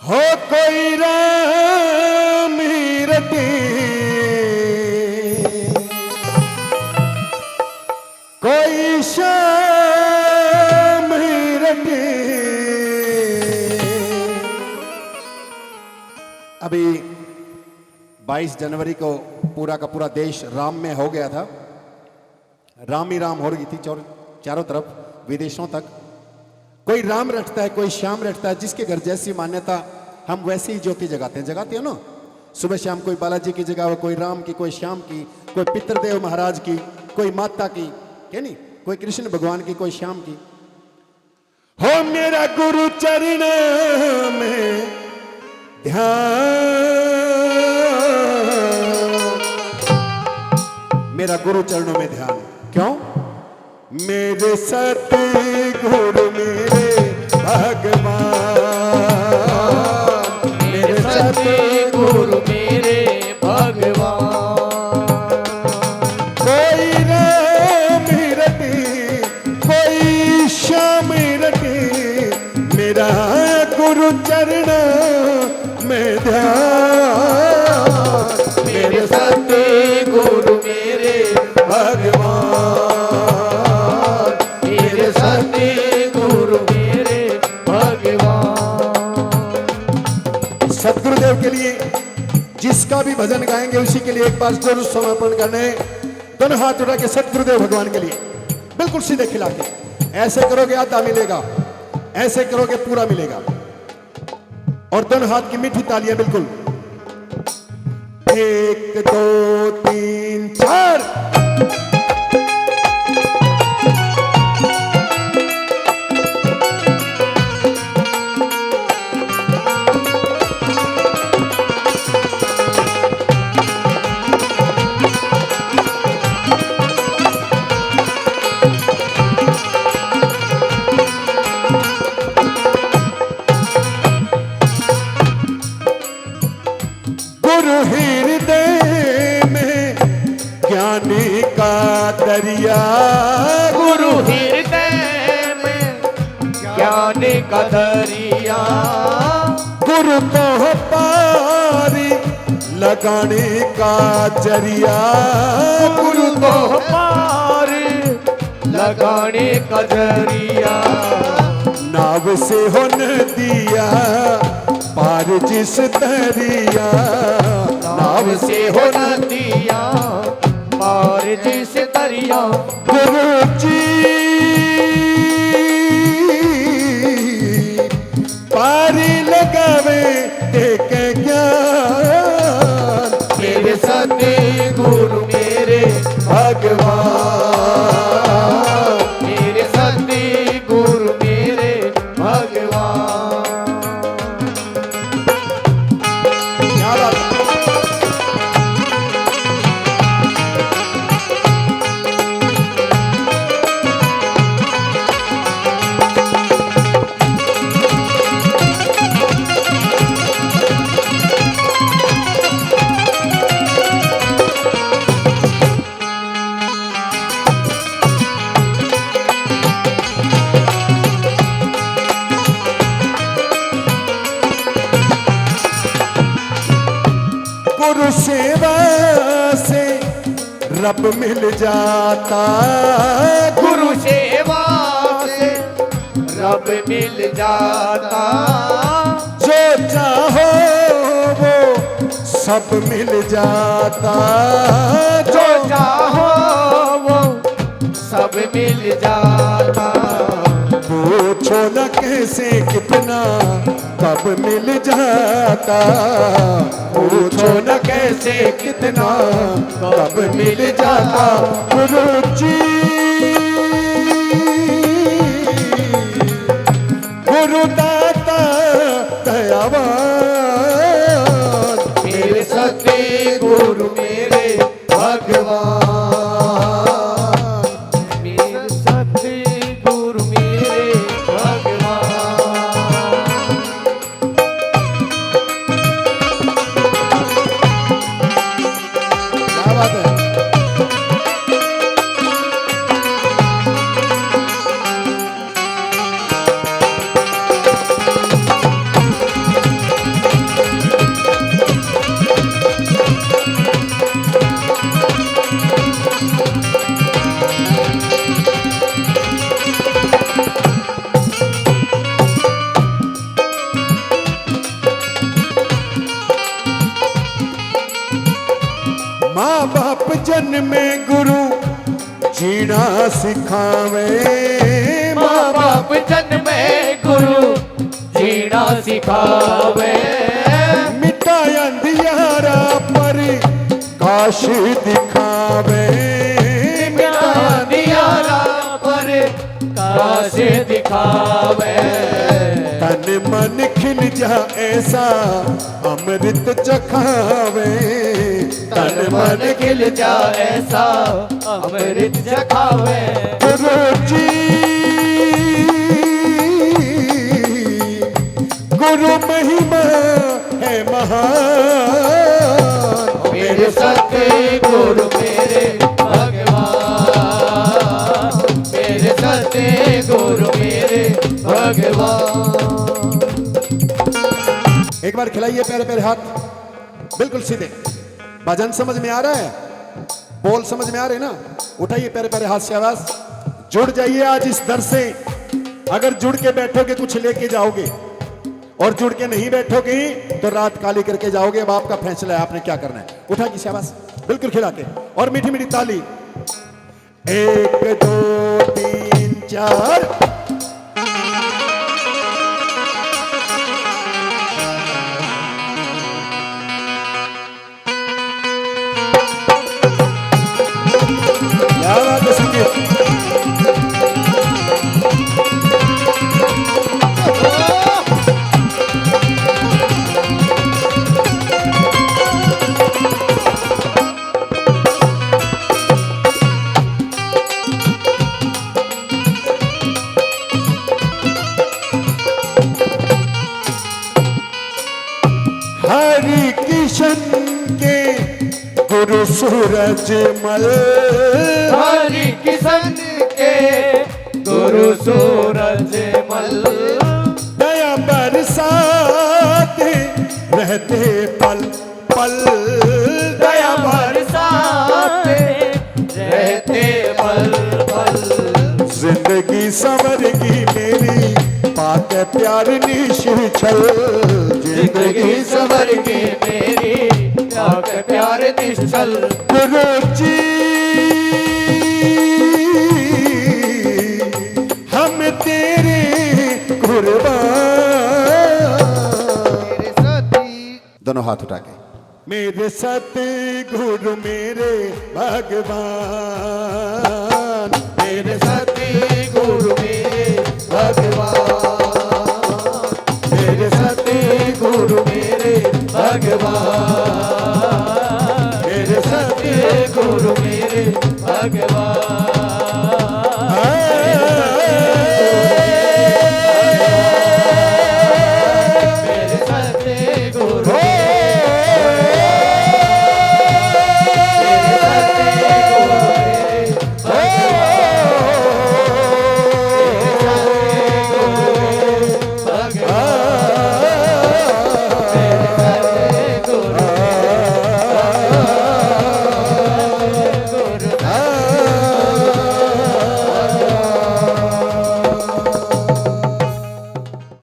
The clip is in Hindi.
हो कोई राम रटे, कोई श्याम रटे। अभी 22 जनवरी को पूरा का पूरा देश राम में हो गया था। राम ही राम हो रही थी चारों तरफ, विदेशों तक। कोई राम रटता है, कोई श्याम रटता है। जिसके घर जैसी मान्यता हम वैसे ही ज्योति जगाते हो ना। सुबह शाम कोई बालाजी की जगह हो, कोई राम की, कोई श्याम की, कोई पितृदेव महाराज की, कोई माता की, क्या नहीं, कोई कृष्ण भगवान की, कोई श्याम की। हो मेरा गुरु चरण में ध्यान, मेरा गुरु चरणों में ध्यान। क्यों? मेरे सतगुरु मेरे भगवान, मेरे सतगुरु मेरे भगवान। कोई राम रटे, कोई श्याम रटे, मेरा गुरु चरण में ध्यान। मेरे सतगुरु मेरे भगवान, मेरे सतगुरु मेरे भगवान। सतगुरुदेव के लिए जिसका भी भजन गाएंगे उसी के लिए एक बार जरूर समर्पण करने। दोनों हाथ उठा के सतगुरुदेव भगवान के लिए बिल्कुल सीधे खिला के, ऐसे करोगे आधा मिलेगा, ऐसे करोगे पूरा मिलेगा। और दोनों हाथ की मीठी तालियां बिल्कुल। 1 2 3 4। गुरु हृदय में ज्ञानी का दरिया, गुरु हृदय में ज्ञानी का दरिया। गुरु को पारी लगाने का जरिया, गुरु को पार लगाने का जरिया। नाव से हो नदिया पार जिस दरिया, नाव से हो नदिया पार जिस दरिया। गुरु जी पारी लगावे देखे ज्ञान। मेरे सतगुरु मेरे भगवान, मेरे सतगुरु मेरे भगवान। क्या बात है? गुरु सेवा से रब मिल जाता, गुरु सेवा से रब मिल जाता। जो चाहो वो सब मिल जाता, जो चाहो वो सब मिल जाता। पूछो न कैसे कितना कब मिल जाता, पूछो न कैसे कितना कब मिल जाता। गुरु जी गुरुदाता दयावान, मेरे सतगुरु मेरे भगवान, मेरे सतगुरु मेरे भगवान। क्या बात है? में गुरु जीना सिखावे, माँ बाप जन्मे गुरु जीना सिखावे, मिटा अंधियारा पर काश दिखावे, मिटा अंधियारा पर काश दिखावे, तन मन खिल जा ऐसा अमृत चखावे, तन मन खिल जा ऐसा अमृत चखावे, गुरु जी गुरु महिमा है महान, मेरे सत्य गुरु मेरे भगवान, मेरे सत्य गुरु मेरे भगवान। एक बार खिलाइए पैर पैर हाथ बिल्कुल सीधे। भजन समझ में आ रहा है, बोल समझ में आ रहे ना? उठाइए पैर पैर हाथ से आवाज। जुड़ जाइए आज इस दर से। अगर जुड़ के बैठोगे कुछ लेके जाओगे, और जुड़ के नहीं बैठोगे तो रात काली करके जाओगे। अब आपका फैसला है, आपने क्या करना है। उठा की शाबाश, बिल्कुल खिला के, और मीठी मीठी ताली। 1 2 3 4। क्या बात है संगीत। हरि किशन के गुरु सूरज मल, हरि किशन के गुरु सूरज मल, दया बरसाते रहते पल पल, दया बरसाते रहते पल पल, जिंदगी संवरगी मेरी पाक प्यार निश्चल, जिंदगी संवर के मेरी पाक प्यार निश्चल, गुरु जी हम तेरे कुर्बान। मेरे सती दोनों हाथ उठा के। मेरे सत गुरु मेरे भगवान,